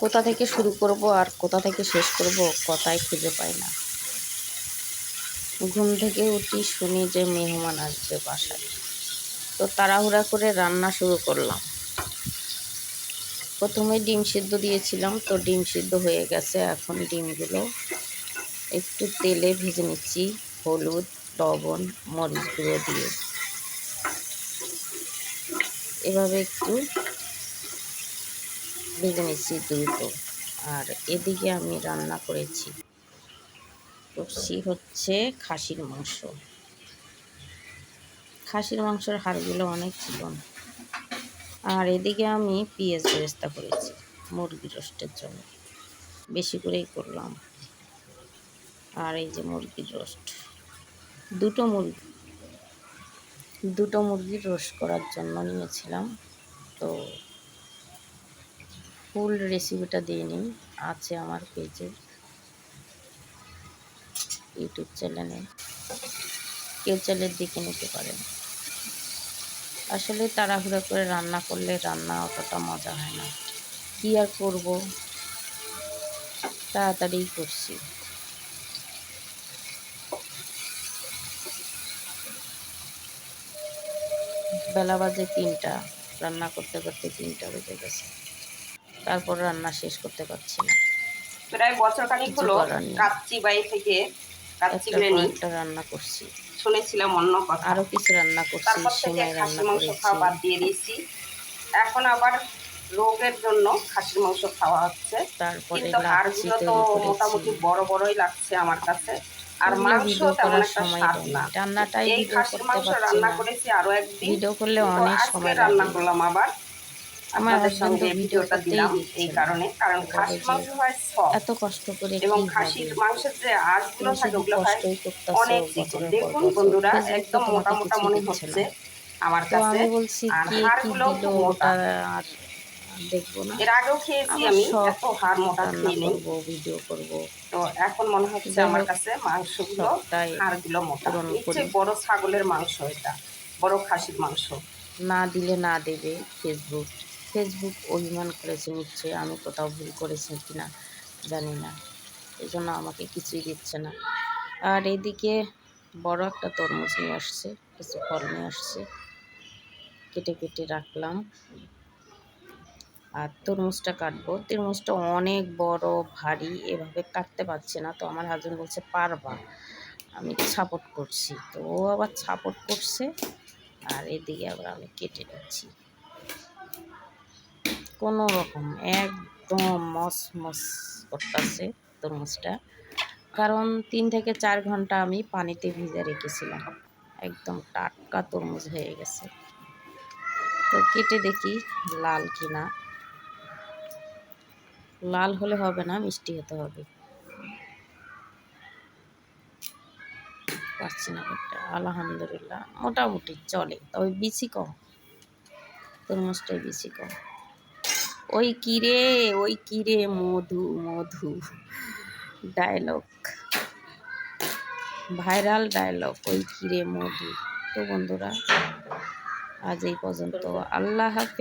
কোথা থেকে শুরু করব আর কোথা থেকে শেষ করব কথাই খুঁজে পাই না। ঘুম থেকে উঠি, শুনি যে মেহমান আসবে বাসায়, তো তাড়াহুড়া করে রান্না শুরু করলাম। প্রথমে ডিম সিদ্ধ দিয়েছিলাম, তো ডিম সিদ্ধ হয়ে গেছে। এখন ডিমগুলো একটু তেলে ভেজে নিচ্ছি, হলুদ, লবণ, মরিচ গুঁড়ো দিয়ে। এভাবে একটু ভেজে নিচ্ছি দ্রুত। আর এদিকে আমি রান্না করছি হচ্ছে খাসির মাংস। খাসির মাংসের হাড়গুলো অনেক চিকন। আর এদিকে আমি পেঁয়াজ বেরেস্তা করেছি মুরগির রোস্টের জন্য, বেশি করেই করলাম। আর এই যে মুরগির রোস্ট, দুটো মুরগির রোস্ট করার জন্য নিয়েছিলাম। তো ফুল রেসিপিটা দিয়ে নিই, আছে আমার পেজে, ইউটিউব চ্যানেলে, কেউ চাইলে দেখে নিতে পারেন। আসলে তাড়াহুড়ো করে রান্না করলে রান্না অতটা মজা হয় না। কি আর করব, তাড়াতাড়ি করছি। বেলা বাজে ৩টা, রান্না করতে করতে 3টা বেজে গেছে। তারপর রান্না শেষ করতে পারছি না। প্রায় বছরখানিক কিছু হলো করার নেই, কাচ্চি বাড়ি থেকে কাচ্চি একটার পর বিরিয়ানি একটা রান্না করছি। শুনেছিলাম অন্য কথা। আরও কিছু রান্না করছি, তারপর থেকে সেমাই খাসি রান্না মাংস করেছি। খাওয়া বাদ দিয়ে দিয়েছি। এখন আবার রোগের জন্য খাসির মাংস খাওয়া হচ্ছে। তারপরে কিন্তু লাচ্ছি হাড়গুলো তো তৈরি করেছি। মোটামুটি বড় বড়ই লাগছে আমার কাছে। আর ওগুলো মাংস ভিডিও তেমন করার একটা সময় স্বাদ পাইনি, না। রান্নাটাই এই ভিডিও খাসির করতে মাংস পারছি রান্না না। করেছি আরো একদিন, ভিডিও করলে কিন্তু অনেক আজকে সময় রান্না লাগে। করলাম আবার। আমার আপনাদের হাজবেন্ড তো সঙ্গে ভিডিও ভিডিওটা করতেই দিলাম এই দিচ্ছে না, কারণে, কারণ বলে খাসির যে মাংস হয় সফট এত কষ্ট করে এবং কি হবে, খাসির মাংসের যে আঁশগুলো তুমি থাকে শুধু ওগুলো হয় কষ্টই করতেছো অনেক চিকন। বছরের পর দেখুন বছর, বন্ধুরা, ফেসবুক তো একদম মোটা তোমাকে মোটা কিছুই মনে দিচ্ছে হচ্ছে না। আমার তো কাছে। আমি বলছি আর কে কি হাড়গুলোও দিল খুব মোটা। ওটা আর দেখবো না। এর আগেও খেয়েছি আমার আমি, শখ এত হাড় মোটা রান্না খেয়ে নেই। করব, ভিডিও করব। তো এখন মনে হচ্ছে যাই আমার হোক, কাছে মাংসগুলো, শখটাই হাড়গুলো মোটা। পূরণ করি। নিশ্চয়ই বড় ছাগলের মাংস এটা, বড় খাসির মাংস। না দিলে না দেবে ফেসবুক। ফেসবুক অভিমান করেছে নিশ্চয়ই, আমি কোথাও ভুল করেছি কিনা জানি না, এই জন্য আমাকে কিছুই দিচ্ছে না। আর এদিকে বড় একটা তরমুজ নিয়ে আসছে, কিছু ফল নিয়ে আসছে, কেটে কেটে রাখলাম। আর তরমুজটা কাটবো, তরমুজটা অনেক বড় ভারী, এভাবে কাটতে পারছে না। তো আমার হাজবেন্ড বলছে পারবা, আমি সাপোর্ট করছি। তো ও আবার সাপোর্ট করছে, আর এদিকে আবার আমি কেটে নিচ্ছি কোনো রকম। একদম মসমস করতেছে তরমুজটা, কারণ 3 থেকে 4 ঘন্টা আমি পানিতে ভিজে রেখেছিলাম। একদম টাটকা তরমুজ হয়ে গেছে। তো কেটে দেখি লাল কিনা। লাল হলে হবে না, মিষ্টি হতে হবে। পারছি না একটা, আলহামদুলিল্লাহ মোটামুটি চলে, তবে বিচি কম, তরমুজটাই বেশি কম। ওই কিরে মধু মধু, ডায়লগ, ভাইরাল ডায়লগ, ওই কিরে মধু। তো বন্ধুরা, আজ এই পর্যন্ত। আল্লাহ হাফেজ।